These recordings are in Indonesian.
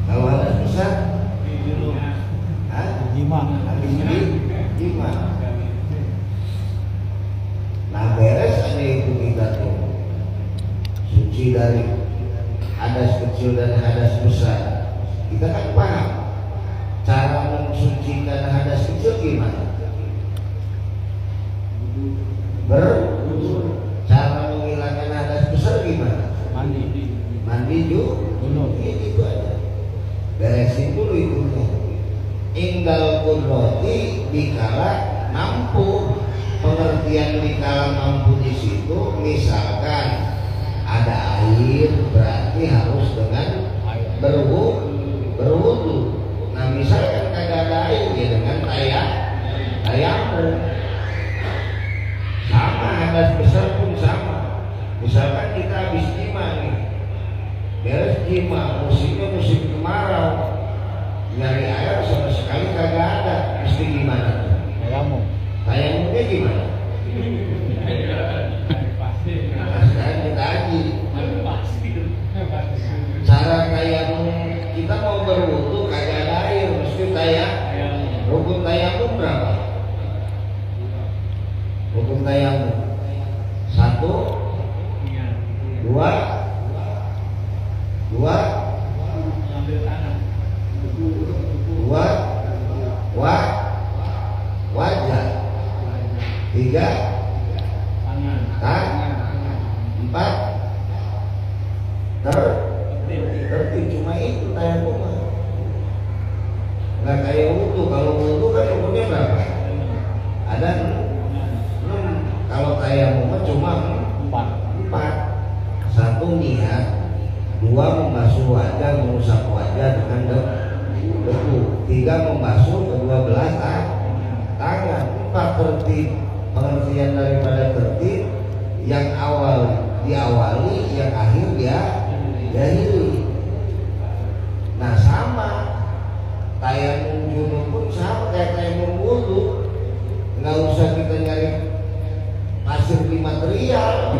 Kalau hadas besar, Jima. Jima. Nah beres aja itu kita tuh suci dari hadas kecil dan hadas besar. Kita kan paham cara mensucikan hadas kecil gimana? Cara menghilangkan hadas besar gimana? Mandi dulu. Itu aja. Beresin dulu itunya. Inggal pun roti dikala mampu. Pengertian dikala mampu di situ, misalkan ada air berarti harus dengan berwudu. Nah misalkan kagak ada air ya dengan tayamum. Sama hadas besar pun sama. Misalkan kita habis jima nih, beres jima, musimnya musim kemarau, nyari air sama sekali kagak ada, mesti gimana? Tayamumnya gimana? Sekarang kita aji. Cara tayamum kita mau berwudu kagak ada air, mesti rukun tayamum berapa? Rukun tayamum 1, 2 wajah, 3 tangan, 4 tertib. Cuma itu tayamum. Nggak kayak wudu. Kalau wudu kan rukunnya berapa? Ada 6. Kalau tayamum cuma 4. 1 niat, 2 membasuh wajah, mengusap wajah dengan debu, 3 membasuh kedua belah tangan, 4 tertib. Pengertian daripada tertib yang awal diawali, yang akhir diakhiri. Nah sama tayamum junub pun sama kayak tayamum wudu. Nggak usah kita nyari pasir di material.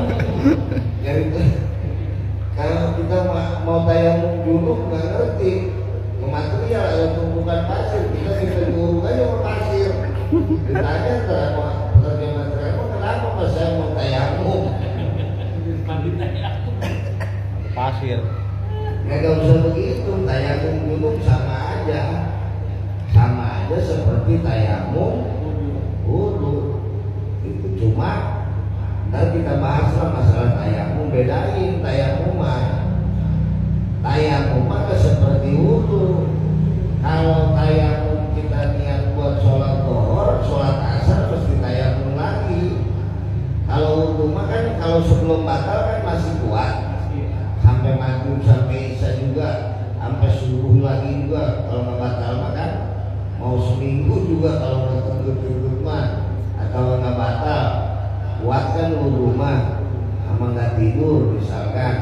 Kalau kita mau tayamum junub nggak ngerti ke material ada tumpukan pasir, kita diuruk aja sama pasir. Ditanya sama pekerja material, kenapa mas saya mau tayamum? Pasir. Nggak usah begitu, tayamum junub sama aja seperti tayamum wudu. Itu cuma ntar kita bahaslah masalah tayamum, bedain tayamum mah seperti wudu. Kalau tayamum kita niat buat sholat zuhur, sholat asar mesti tayamum lagi. Kalau wudu mah kan kalau sebelum batal kan masih kuat, sampai maghrib sampai isya juga, sampai subuh lagi juga. Kalau nggak batal mah kan mau seminggu juga kalau nggak tenggut mah, atau nggak batal kuatkan wudu mah sama nggak tidur misalkan.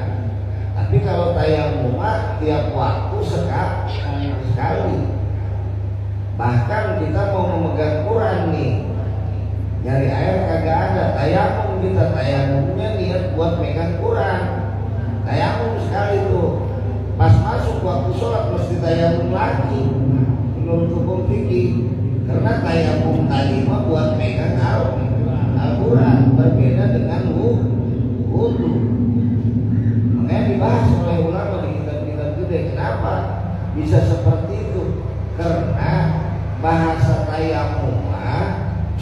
Tapi kalau tayamum mah tiap waktu sekali. Bahkan kita mau memegang Quran nih, nyari air kagak ada, tayamum kita, tayamumnya niat buat megang Quran, tayamum sekali tuh. Pas masuk waktu sholat mesti tayamum lagi menurut hukum fikih, karena tayamum tadi mah buat megang Al-Quran, berbeda dengan wudu. Makanya dibahas oleh ulama di kitab-kitab gede. Kenapa bisa seperti itu? Karena bahasa tayamum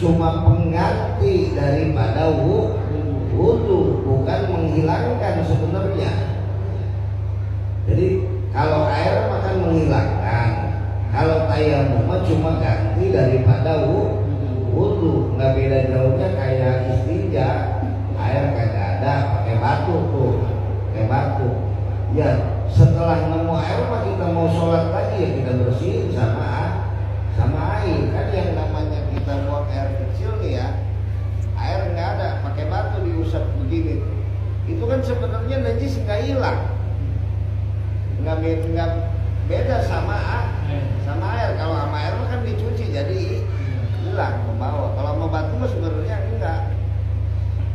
cuma pengganti daripada wudu, bukan menghilangkan sebenarnya. Jadi kalau air makan menghilangkan, kalau tayamum cuma ganti daripada wudu. Nggak beda jauhnya kayak istinja, air kagak ada, pakai batu tuh, pakai batu. Ya setelah nemu air mah kita mau sholat lagi ya kita bersihin sama air. Kan yang namanya kita buang air kecil nih ya, air nggak ada, pakai batu diusap begini, itu kan sebenarnya najis nggak hilang, nggak beda sama air. Kalau sama air mah kan dicuci jadi hilang membawa. Kalau sama batu mah sebenarnya enggak.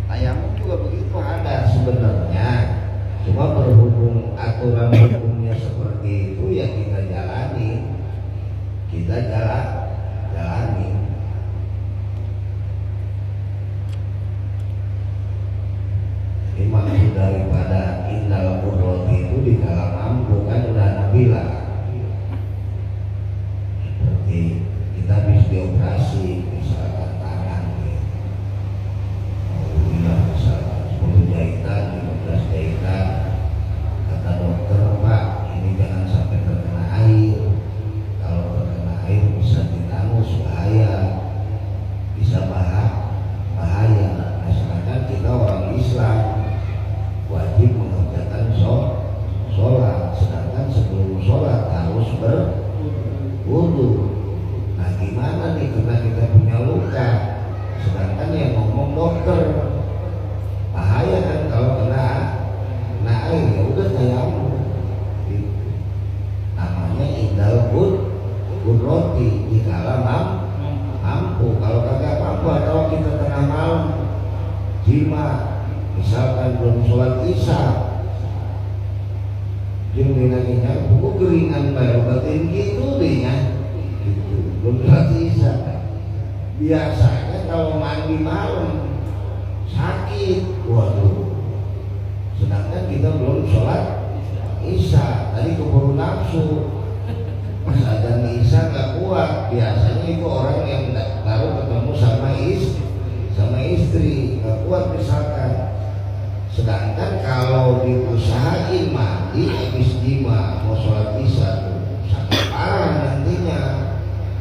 Tayamum juga begitu ada sebenarnya, cuma berhubung aturan hukumnya kita jalani. Jadi maksud daripada innal qudrati itu di dalam mampu kan udah Nabi lah. Seperti kita habis dioperasi misalkan tangan gitu. Alhamdulillah misalkan 10 jahitan, 15 jahitan, kata dokter, Pak ini jangan sampai terkena air, kalau terkena air bisa titanus, bahaya, bisa bahaya. Nah sedangkan kita orang Islam wajib mengerjakan sholat, sedangkan sebelum sholat harus berwudu. Nah gimana nih karena kita punya luka, sedangkan yang ngomong dokter bahaya kan kalau kena air, ya udah tayamum. Namanya indal roti dikala mampu. Kalau kagak mampu atau kita tengah malam jima, misalkan belum sholat isya, jumlah buku keringan baru batin gitu dehnya, gitu. Belum sholat isya. Biasanya kalau mandi malam sakit, waduh. Sedangkan kita belum sholat isya, tadi keburu nafsu, pas adzan isya nggak kuat. Biasanya itu orang yang baru ketemu sama istri nggak kuat misalkan. Sedangkan kalau diusahain mandi habis jima mau sholat isya